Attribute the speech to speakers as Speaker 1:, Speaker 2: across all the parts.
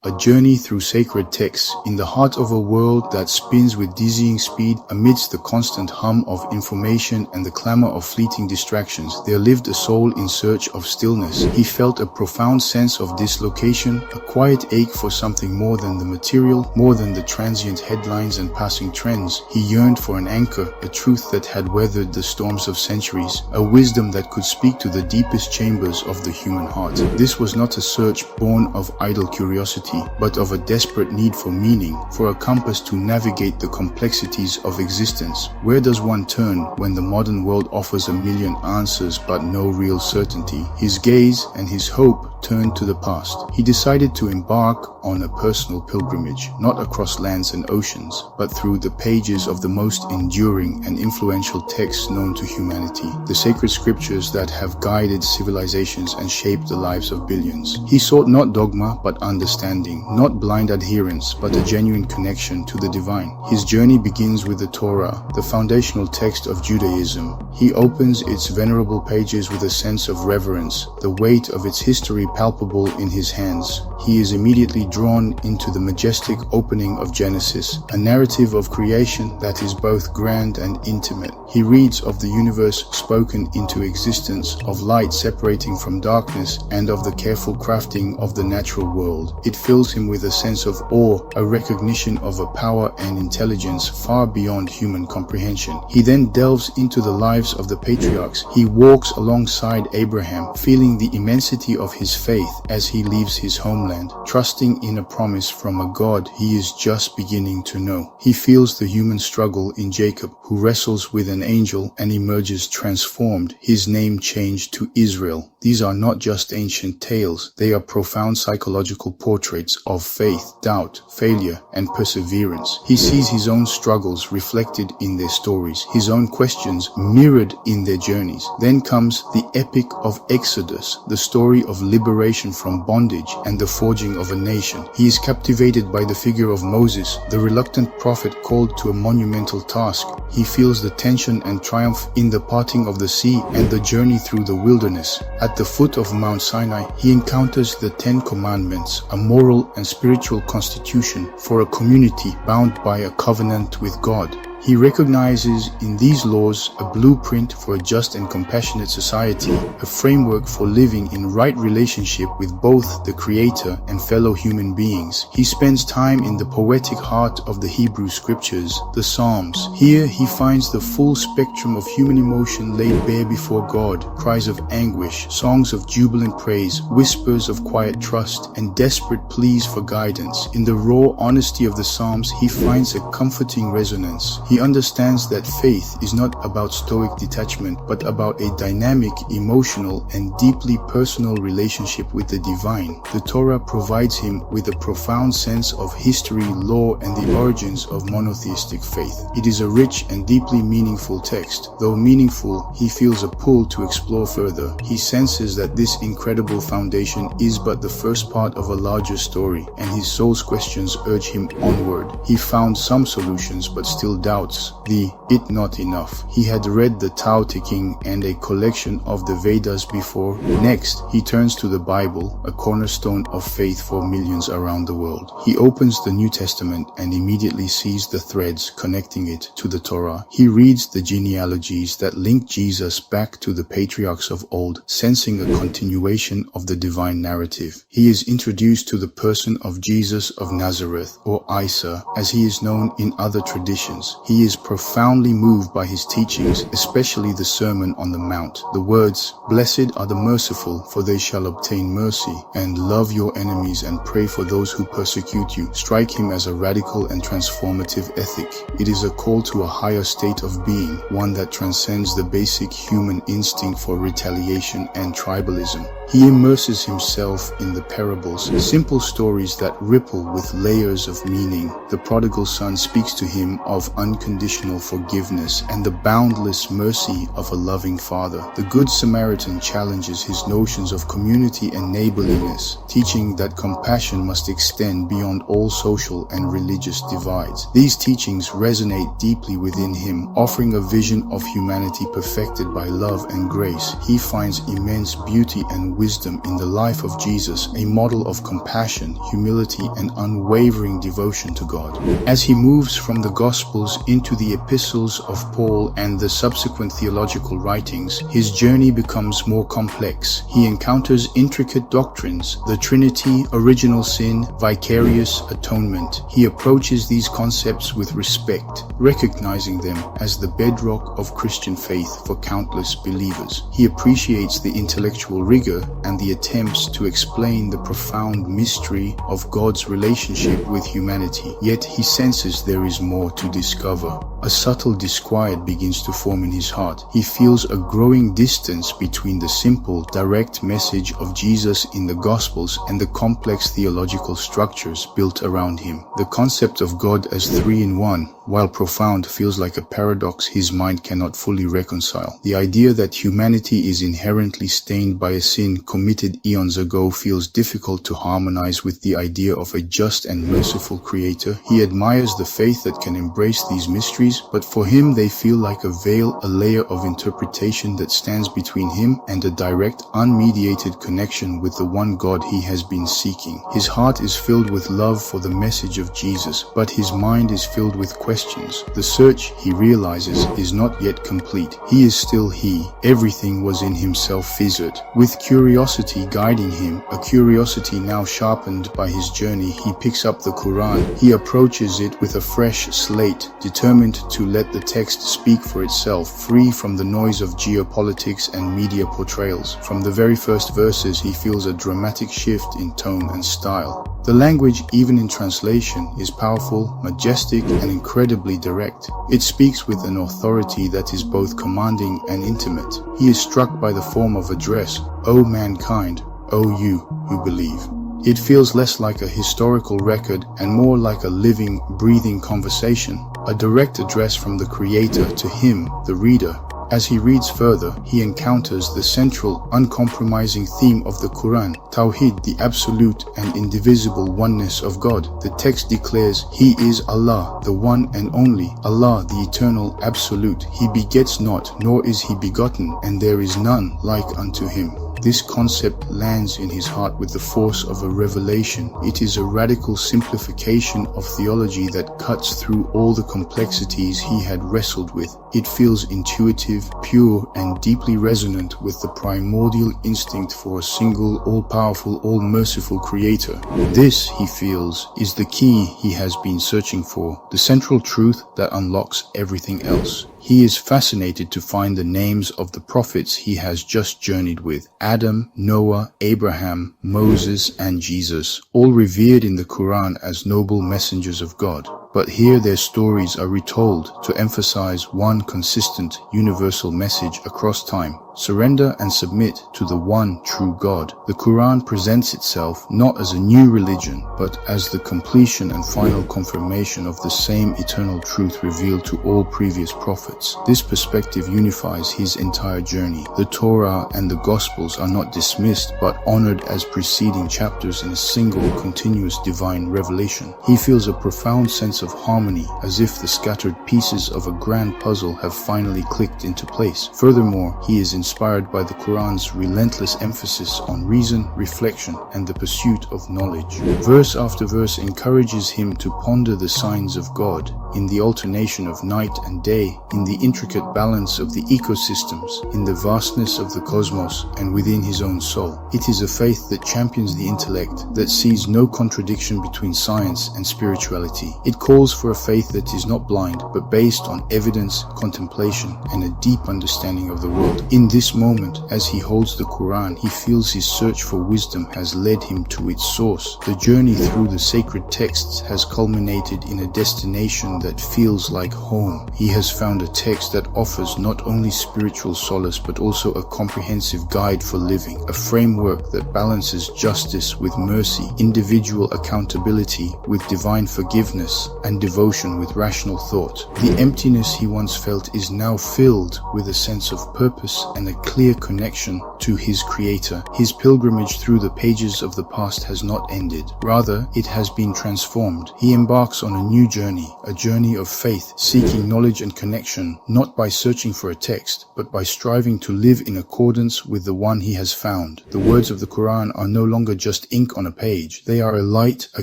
Speaker 1: A journey through sacred texts in the heart of a world that spins with dizzying speed amidst the constant hum of information and the clamor of fleeting distractions. There lived a soul in search of stillness. He felt a profound sense of dislocation, a quiet ache for something more than the material, more than the transient headlines and passing trends. He yearned for an anchor, a truth that had weathered the storms of centuries, a wisdom that could speak to the deepest chambers of the human heart. This was not a search born of idle curiosity, but of a desperate need for meaning, for a compass to navigate the complexities of existence. Where does one turn when the modern world offers a million answers but no real certainty? His gaze and his hope turned to the past. He decided to embark on a personal pilgrimage, not across lands and oceans, but through the pages of the most enduring and influential texts known to humanity, the sacred scriptures that have guided civilizations and shaped the lives of billions. He sought not dogma but understanding, not blind adherence but a genuine connection to the divine. His journey begins with the Torah, the foundational text of Judaism. He opens its venerable pages with a sense of reverence, the weight of its history palpable in his hands. He is immediately drawn into the majestic opening of Genesis, a narrative of creation that is both grand and intimate. He reads of the universe spoken into existence, of light separating from darkness, and of the careful crafting of the natural world. It fills him with a sense of awe, a recognition of a power and intelligence far beyond human comprehension. He then delves into the lives of the patriarchs. He walks alongside Abraham, feeling the immensity of his faith as he leaves his homeland, trusting in a promise from a God he is just beginning to know. He feels the human struggle in Jacob, who wrestles with an angel and emerges transformed, his name changed to Israel. These are not just ancient tales, they are profound psychological portraits of faith, doubt, failure, and perseverance. He sees his own struggles reflected in their stories, his own questions mirrored in their journeys. Then comes the epic of Exodus, the story of liberation from bondage and the forging of a nation. He is captivated by the figure of Moses, the reluctant prophet called to a monumental task. He feels the tension and triumph in the parting of the sea and the journey through the wilderness. At the foot of Mount Sinai, he encounters the 10 Commandments, a moral and spiritual constitution for a community bound by a covenant with God. He recognizes in these laws a blueprint for a just and compassionate society, a framework for living in right relationship with both the Creator and fellow human beings. He spends time in the poetic heart of the Hebrew scriptures, the Psalms. Here he finds the full spectrum of human emotion laid bare before God, cries of anguish, songs of jubilant praise, whispers of quiet trust, and desperate pleas for guidance. In the raw honesty of the Psalms, he finds a comforting resonance. He understands that faith is not about stoic detachment, but about a dynamic, emotional, and deeply personal relationship with the divine. The Torah provides him with a profound sense of history, law, and the origins of monotheistic faith. It is a rich and deeply meaningful text. Though meaningful, he feels a pull to explore further. He senses that this incredible foundation is but the first part of a larger story, and his soul's questions urge him onward. He found some solutions, but still doubts the it not enough. He had read the Tao Te Ching and a collection of the Vedas before. Next, he turns to the Bible, a cornerstone of faith for millions around the world. He opens the New Testament and immediately sees the threads connecting it to the Torah. He reads the genealogies that link Jesus back to the patriarchs of old, sensing a continuation of the divine narrative. He is introduced to the person of Jesus of Nazareth, or Isa, as he is known in other traditions. He is profoundly moved by his teachings, especially the Sermon on the Mount. The words, "Blessed are the merciful, for they shall obtain mercy," and "Love your enemies and pray for those who persecute you," strike him as a radical and transformative ethic. It is a call to a higher state of being, one that transcends the basic human instinct for retaliation and tribalism. He immerses himself in the parables, simple stories that ripple with layers of meaning. The prodigal son speaks to him of unconditional forgiveness and the boundless mercy of a loving Father. The Good Samaritan challenges his notions of community and neighborliness, teaching that compassion must extend beyond all social and religious divides. These teachings resonate deeply within him, offering a vision of humanity perfected by love and grace. He finds immense beauty and wisdom in the life of Jesus, a model of compassion, humility, and unwavering devotion to God. As he moves from the Gospels into the epistles of Paul and the subsequent theological writings, his journey becomes more complex. He encounters intricate doctrines, the Trinity, original sin, vicarious atonement. He approaches these concepts with respect, recognizing them as the bedrock of Christian faith for countless believers. He appreciates the intellectual rigor and the attempts to explain the profound mystery of God's relationship with humanity, yet he senses there is more to discover. A subtle disquiet begins to form in his heart. He feels a growing distance between the simple, direct message of Jesus in the Gospels and the complex theological structures built around him. The concept of God as three in one, while profound, feels like a paradox his mind cannot fully reconcile. The idea that humanity is inherently stained by a sin committed eons ago feels difficult to harmonize with the idea of a just and merciful Creator. He admires the faith that can embrace these mysteries, but for him they feel like a veil, a layer of interpretation that stands between him and a direct, unmediated connection with the one God he has been seeking. His heart is filled with love for the message of Jesus, but his mind is filled with questions. The search, he realizes, is not yet complete. He is still he. Everything was in himself fizzled. With curiosity guiding him, a curiosity now sharpened by his journey, he picks up the Quran. He approaches it with a fresh slate, determined to let the text speak for itself, free from the noise of geopolitics and media portrayals. From the very first verses, he feels a dramatic shift in tone and style. The language, even in translation, is powerful, majestic, and incredibly direct. It speaks with an authority that is both commanding and intimate. He is struck by the form of address, "O mankind, O you who believe." It feels less like a historical record and more like a living, breathing conversation, a direct address from the Creator to him, the reader. As he reads further, he encounters the central, uncompromising theme of the Quran, Tawhid, the absolute and indivisible oneness of God. The text declares, He is Allah, the one and only, Allah, the eternal absolute. He begets not, nor is he begotten, and there is none like unto him. This concept lands in his heart with the force of a revelation. It is a radical simplification of theology that cuts through all the complexities he had wrestled with. It feels intuitive, pure, and deeply resonant with the primordial instinct for a single, all-powerful, all-merciful Creator. This, he feels, is the key he has been searching for, the central truth that unlocks everything else. He is fascinated to find the names of the prophets he has just journeyed with: Adam, Noah, Abraham, Moses, and Jesus, all revered in the Quran as noble messengers of God. But here their stories are retold to emphasize one consistent, universal message across time: surrender and submit to the one true God. The Quran presents itself not as a new religion, but as the completion and final confirmation of the same eternal truth revealed to all previous prophets. This perspective unifies his entire journey. The Torah and the Gospels are not dismissed, but honored as preceding chapters in a single, continuous divine revelation. He feels a profound sense of harmony, as if the scattered pieces of a grand puzzle have finally clicked into place. Furthermore, he is inspired by the Quran's relentless emphasis on reason, reflection, and the pursuit of knowledge. Verse after verse encourages him to ponder the signs of God in the alternation of night and day, in the intricate balance of the ecosystems, in the vastness of the cosmos, and within his own soul. It is a faith that champions the intellect, that sees no contradiction between science and spirituality. It calls for a faith that is not blind, but based on evidence, contemplation, and a deep understanding of the world. In this moment, as he holds the Quran, he feels his search for wisdom has led him to its source. The journey through the sacred texts has culminated in a destination that feels like home. He has found a text that offers not only spiritual solace but also a comprehensive guide for living, a framework that balances justice with mercy, individual accountability with divine forgiveness, and devotion with rational thought. The emptiness he once felt is now filled with a sense of purpose and a clear connection to his Creator. His pilgrimage through the pages of the past has not ended. Rather, it has been transformed. He embarks on a new journey, a journey of faith, seeking knowledge and connection, not by searching for a text, but by striving to live in accordance with the one he has found. The words of the Quran are no longer just ink on a page. They are a light, a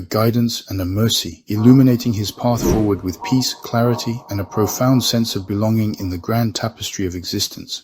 Speaker 1: guidance, and a mercy, illuminating his path forward with peace, clarity, and a profound sense of belonging in the grand tapestry of existence.